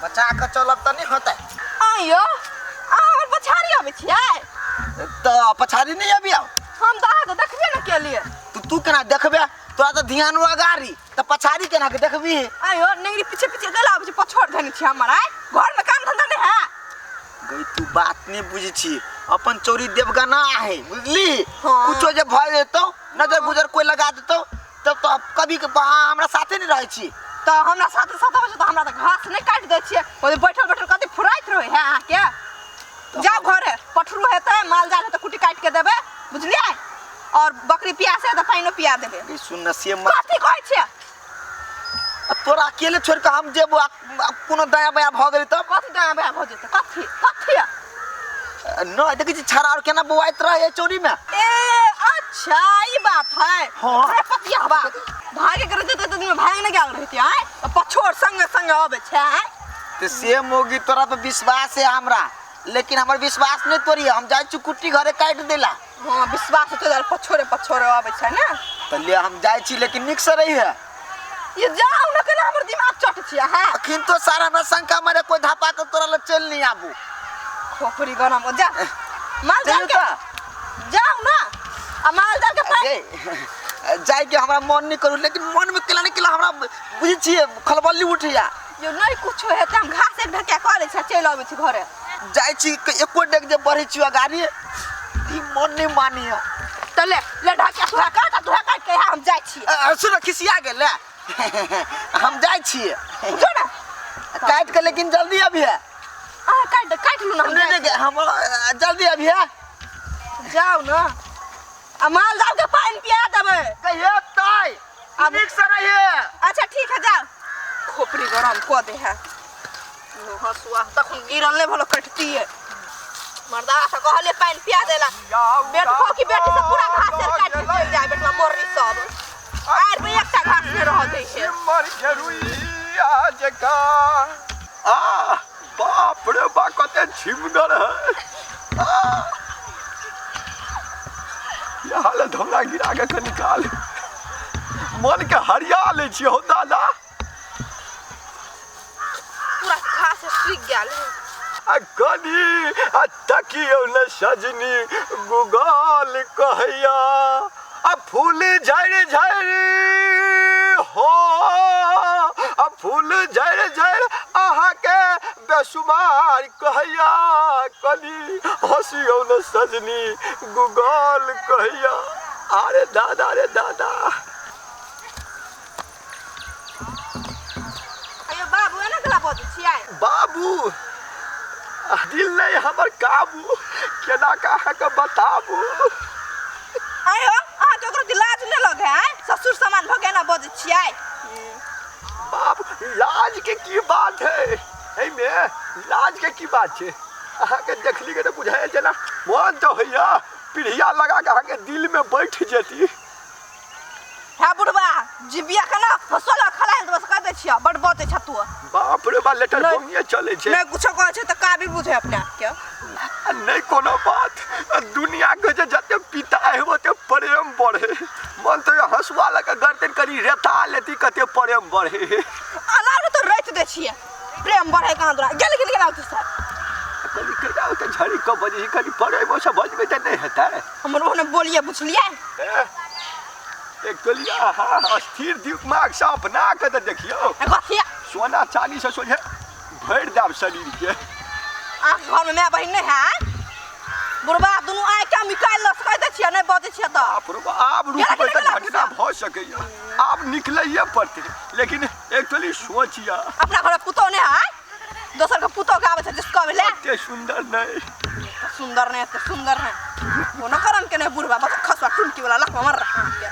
बचा के चलब त नहीं होतै। आइयो हमर पछाड़ी आबै छियै तो पछाड़ी नहीं अभी आओ हम तो आगे देखबे न केलिए। तू केना देखबे तोरा तो ध्यान गाड़ी तो पछाड़ी केना के देखबी। आइयो नेगरी पीछे पीछे गेला आबै छी पछोड़ धनी छी हमर आइ घर में काम धंधा नहीं है। गई तू बात नहीं बुझी छी अपन चोरी देवगना है बुझली। हाँ। कुछो जे भ जेतो नजर गुजर कोई लगा देतो तब तो कभी के हमरा साथे नहीं रहै छी। तो हमरा साथे साथ आबै छ त हमरा त घास नहीं काट दै छियै ओदे बैठल बैठल कते फुराइत रहे है आ के जाओ घरे पठरू हेतै माल जाल हेतै कुटी काट के देबे बुझलियै और बकरी पियासे त पाइनो पिया देबे। गई सुन से मत कथि कहै छियै तोरा अकेले छोड़ के हम जेबो कोनो दया बया भ गेल त कथि दया बया भ जेतै कथि कथि न देखै छी छाड़ा और केना बुआइत रहे चोरी में। ए अच्छा ई बात है। हाँ। अरे पतिया बात भागे करे त तुम भाग न गेल रहती है पछोड़ संग संग आबै छै। ते से मोगी तोरा पे विश्वास है हमरा लेकिन हमर विश्वास नहीं तोरी हम जाय छी कुट्टी घरे काट देला। हां विश्वास तो यार पछोड़े पछोड़े आबै छै ना त ले हम जाय छी लेकिन निक से रही है। ये जाऊ न केना हमर दिमाग चट छिया है अखिन तो सारा हमरा शंका मारे कोई धापा के तोरा ले चल नहीं आबू खोपड़ी गरम हो जा माल जाल के जाऊ ना आ माल जाल के पाई जाय के हमरा मन नहीं करू लेकिन मन में केला नहीं केला हमरा बुझी छी खलबली उठिया यो नहीं कुछो है त हम घास एक ढके करे छ चल आबै छी घरे जाय छी एको डेग जे बढ़ै छी गाड़ी ई मन नहीं मानिया त ले ढके तुहा काट के हम जाय छी। सुन खिसिया गेल ले हम जाय छी जो ना काट के लेकिन जल्दी अभी है काट लू ना हम जल्दी अभी है जाऊ ना आ माल जाल के पानी पिया देबे कहिए ताई अब निक से रहिए। अच्छा ठीक है जा खोपड़ी गरम को दे है हसुआ तक गिरल ले भलो कटती है मर्दा से कहले पानी पिया देला बेटको की बेटी से पूरा घास से काट के चल जाए बेटवा मोररी सब आर पे एकटा घास में रह दे छै मर जरुई आज का आ बाप रे बा कते छिमगर है ये हालत हमरा गिरा के निकाल मन के हरिया ले छी हो दादा पूरा घास से सूख गेल आ कनी आ तकियो न सजनी गुगाल कहैया आ फूल झड़ झड़ हो आ फूल झड़ झड़ आहा के बेसुमार कहैया कनी हंसियो न सजनी गुगाल कहैया अरे दादा रे दादा अयो बाबू एना गला बोल छियै बाबू दिल नहीं हमर काबू केना कहा के बताबू आयो आ जकरो लाज न लगे है ससुर सामान भगे ना बोल छियै बाप लाज के की बात है ए में लाज के की बात है अहा के देखली के तो बुझाए जना मन तो हैया पीढ़िया लगा के अहा के दिल में बैठ जेती है बुढ़वा जिबिया के ना फसला खलाय तो बस कह दे छियै बड़ बोते छ तू बाप रे बा लेटर होंगे चले छे मैं कुछ कहै छै त का भी बुझे अपने आप के नहीं कोनो बात दुनिया के जे जते पिता है ओते प्रेम बढ़े मन तो हंसवा लगा गर्दन करी रेता लेती कते प्रेम बढ़े अलाउ तो रैत दे छियै प्रेम बढ़े कहां दूरा गेल आउत सर कली के जाओ त झड़ी क बजी कली प्रेम से बजबे त नहीं हेता हमरो ने बोलिए बुझलिए एक तलिया अस्थिर दिमाग से अपना के त देखियो कथिया सोना चांदी से सोझे भर दाब शरीर के आ घर में मैं बहिन नहीं है बुढ़वा दुनु आय का निकाल ल सकै त छियै नहीं बते छियै त आप रुक पे त घटना भ सकैया आप निकलइए पड़ते लेकिन एक तली सोचिया अपना घर पुतो ने है दोसर के पुतो के आवे छै जिसको ले ते सुंदर नहीं सुंदर नहीं वो न करम के नहीं बुढ़वा बस खसवा टुनकी वाला लख मर रहा है।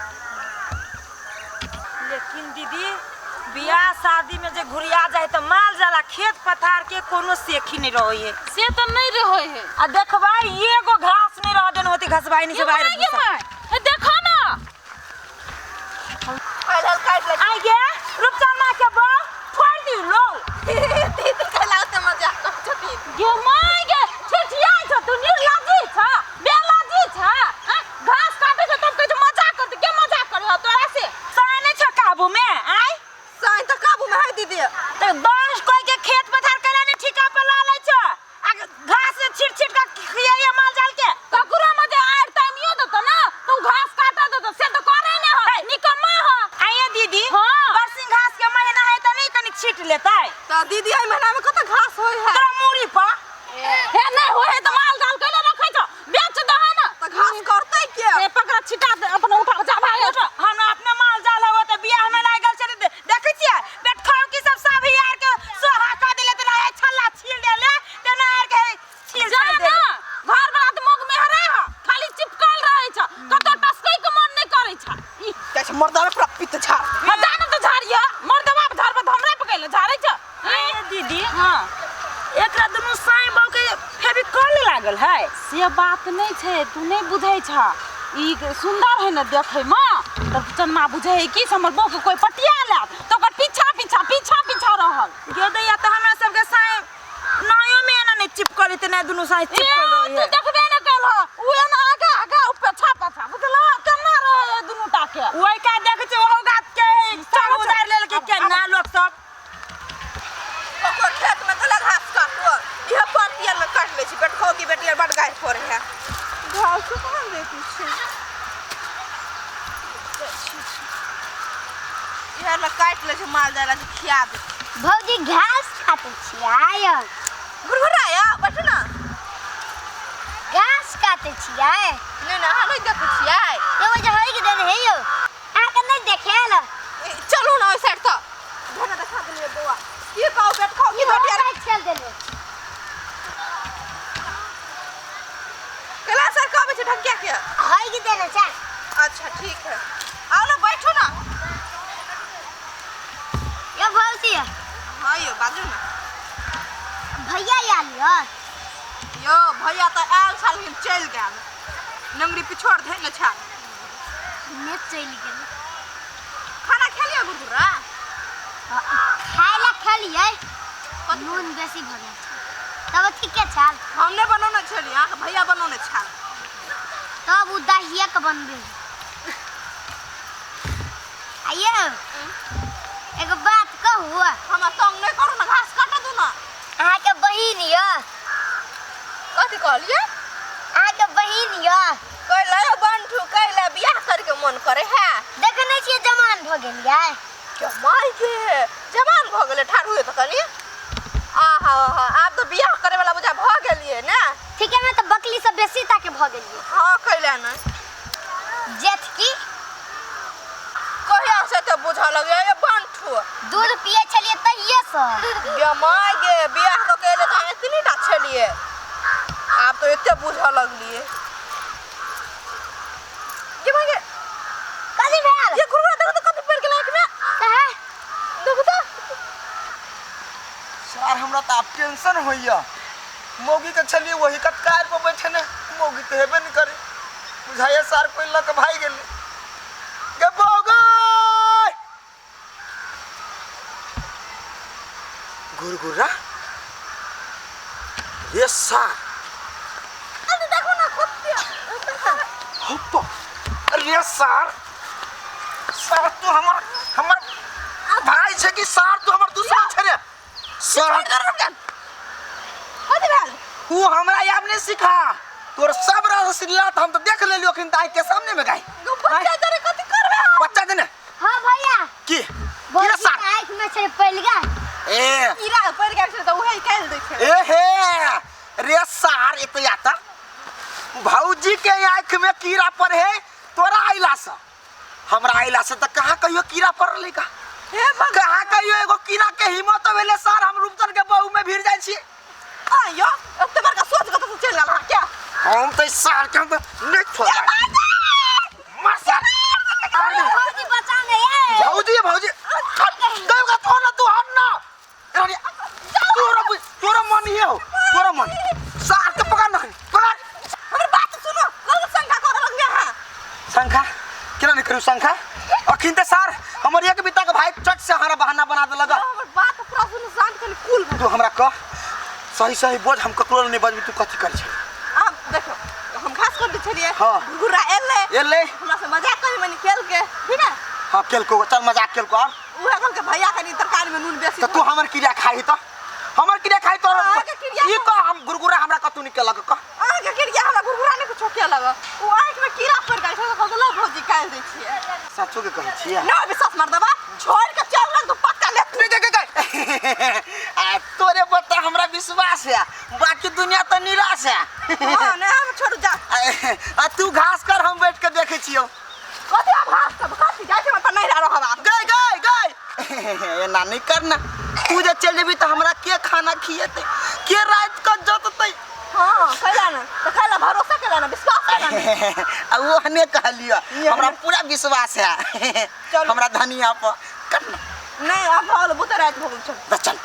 लेकिन दीदी बियाह शादी में जे घुरिया जाए तो माल जाला खेत पथार के कोनो सेखी नहीं रहे है से तो नहीं रहे है आ देखबाई एगो घास नहीं रह देन होती घसबाई नहीं से बाहर ये देखो ना पहले काट ले आई गे रुपचान मां के बो फोड़ दी लो दीदी कहलाते मजाक करती गे माय गे छिटिया छ तू निर्लज्जी छ बेलज्जी छ घास काटे छ तब कह मजाक करते के मजाक करियो तोरा से साने छ काबू में आई साइन तो काबू में है दीदी तो 10 कोई के खेत पथार के छीट छीट का खियाइए माल जाल के ककुरा में जे आर टाइमियो देतो ना तो घास काटा देतो से तो करे ने हो निकम्मा हो आइए दीदी हाँ। बरसिंग घास के महीना है तो नहीं कनी छीट लेता है तो दीदी आई महीना में कत घास होय है तोरा मूड़ी पर हे नहीं होए तो माल जाल के रखे छ बेच दो है ना तो घास करते के ए पकड़ा छिटा दे अपन उठा जा भाई हमरा अपने माल जाल हो तो बियाह में लागल छै देखै छियै बेट खाओ की सब यार के सोहा का देले त ना छल्ला छील देले त ना यार के छील जा छाल देले ना घर वाला तो मुख में हरा है खाली चिपकल रहे छ कतो टसकै के मन नहीं करे छ कैसे मर्दा में पूरा पित्त छाड़ हटाना तो झाड़िया मर्दवा पे धरबत हमरा पकैले झाड़ै छ आइए दीदी हां एकरा दुनु साई बाऊ के फेविकॉल लागल है से बात नहीं छे तू नहीं बुझै छ ई सुंदर है ना देखे में तब चन्ना बुझे है कि हमर बहू के कोई पटिया लात तो ओकर पीछा रहल गे दैया त हमरा सब के साई नायो में ना नहीं चिपकल इतने दुनु साई चिपकल रही तू है देखबे न कल हो उ ना आगा ऊपर छापा था बुझला केना रहे दुनु टाके ओई का देख छै ओहो गात के चार उधार लेल के केना लोग सब ओकर खेत में गला घास काटो यह पाटिया में काट ले छी बेट खाओ की बेटिया बड़ गाय पर है घास को कहां देती छी यह ल काट ले छी माल जाला के खिया दे भौजी घास खाते छियै गुरगुराया बैठ ना घास काटे छियै नहीं ना हम नहीं देख छियै एगो जे हई के देने है यो आके नहीं देखेल चलू ना ओइ साइड तो धना देखा देलिए बौआ की कहू बेट खाओ की बेटिया खेल देले कला सर कहबे छै ढकिया के हई के देने छै अच्छा ठीक है आओ ना बैठो ना यो भौजी हां यो बाजू ना भैया आलियो यो भैया तो आयल साल में चल गेल नंगरी पिछोड़ धे ले छा ने चल गेल खाना खेलिए गुरगुरा खाय ला खेलिए नून बेसी भ गेल तब ठीके छाल हमने बनौने छली आके भैया बनौने छा तब उ दहिया के बनबे आइयो एगो बात कहू हम तंग नहीं करू ना घास काट दू ना अहाँ के बहिन यो कथि कहलिए अहाँ के बहिन यो कहले बंठू कहले बियाह करके मन करे है देखे नहीं छियै जवान भ गेलियै जमाई के जवान भ गेले ठाड़ हुए त कनी आहा आप तो बियाह करे वाला बुझा भ गेलिए ना ठीक है मैं तो बकली से बेसी ताके भ गेलियै हां कहले ना जेठ की कहिया से तो बुझा लगे ये बंठू दूध पिए छलिए तहिए से जमाई के बियाह तो केले त इतनी टा छलिए आप तो इतने बुझा लगलिए ये भागे कथी भेल ये गुरु देखो तो कथि पड़ गेल आंख में कहे देखो तो सर हमरा त आप टेंशन होइया मोगी के छलिए वही कटकार पर बैठे ने मोगी तो हेबे नहीं करे बुझाइए सर कोई लक भाई गेल गे बोगे गुरगुरा ये सर अरे देखो ना कुत्ते हप्पा अरे सर सर तू हमर हमर भाई छे कि सर तू हमर दुश्मन छे रे सर कथि भेल तू हमरा याद नहीं सिखा तोर सब रस सिल्लात हम तो देख लेलियो खिन ताई के सामने में गाय बच्चा तोरे कथि करबे बच्चा देने हां भैया की बहुत कीरा सर आंख में से पड़ गया ए कीड़ा पड़ गेल छै त उहे कैल दै छै ए हे रे सर ए तो याता भौजी के आंख में कीड़ा पड़े तोरा आइला से हमरा आइला से त कहां कहियो कीड़ा पड़ले का हे भगवान कहां कहियो एगो कीड़ा के हिम्मत भेले सर हम रूपचन के बहू में भिड़ जाय छी आयो एते बड़का सोच के तो चल गेल क्या हम तो सर के हम नहीं छोड़ा मसा भौजी बचाने ये भौजी भौजी गएगा तो ना तू हम ना अरे तोरा मन ही हो तोरा मन सर के पकड़ ना पकड़ हमर बात सुनो कल संख्या कर लग गया है संख्या केना नहीं करू संख्या अखिन ते सर हमर एक बिता के भाई चट से हमारा बहाना बना दे लगा हमर बात पूरा सुनो शांत कर कूल तू हमरा कह सही सही बोझ हम ककरो नहीं बजबी तू कथि कर छै आप देखो हम खास कर छलिए हाँ। गुरा एले हमरा से मजाक कर मनी खेल के ठीक है हां केल को चल मजाक केल को और उहे कल के भैया कनी तरकारी में नून बेसी तो तू हमर कीड़ा खाई तो हमर किरे खाई तो आगे किरिया ई को हम गुरगुरा हमरा कतु निकलक क आगे किरिया हमरा गुरगुरा ने कुछ के लगा वो आंख में कीड़ा पड़ गई तो कहलो भौजी काल दै छिए सचो के कहै छिए ना विश्वास मर दबा छोड़ के चल लग तो पक्का ले आ तोरे बता हमरा विश्वास है बाकी दुनिया तो निराश है हां ना हम छोड़ जा आ तू घास कर हम बैठ के देखे छियो कते भाग सब काटी जाए हम पर नहीं रह हवा गई गई गई ये ना नहीं करना तू जे चल जेबी तो हमरा के खाना खिएते के रात का जतते हां कहला ना तो कहला भरोसा कहला ना विश्वास कहला आ वो हने कहलियो हमरा पूरा विश्वास है हमरा धनिया पर करना नहीं अब बोल बुत रात हो चल चल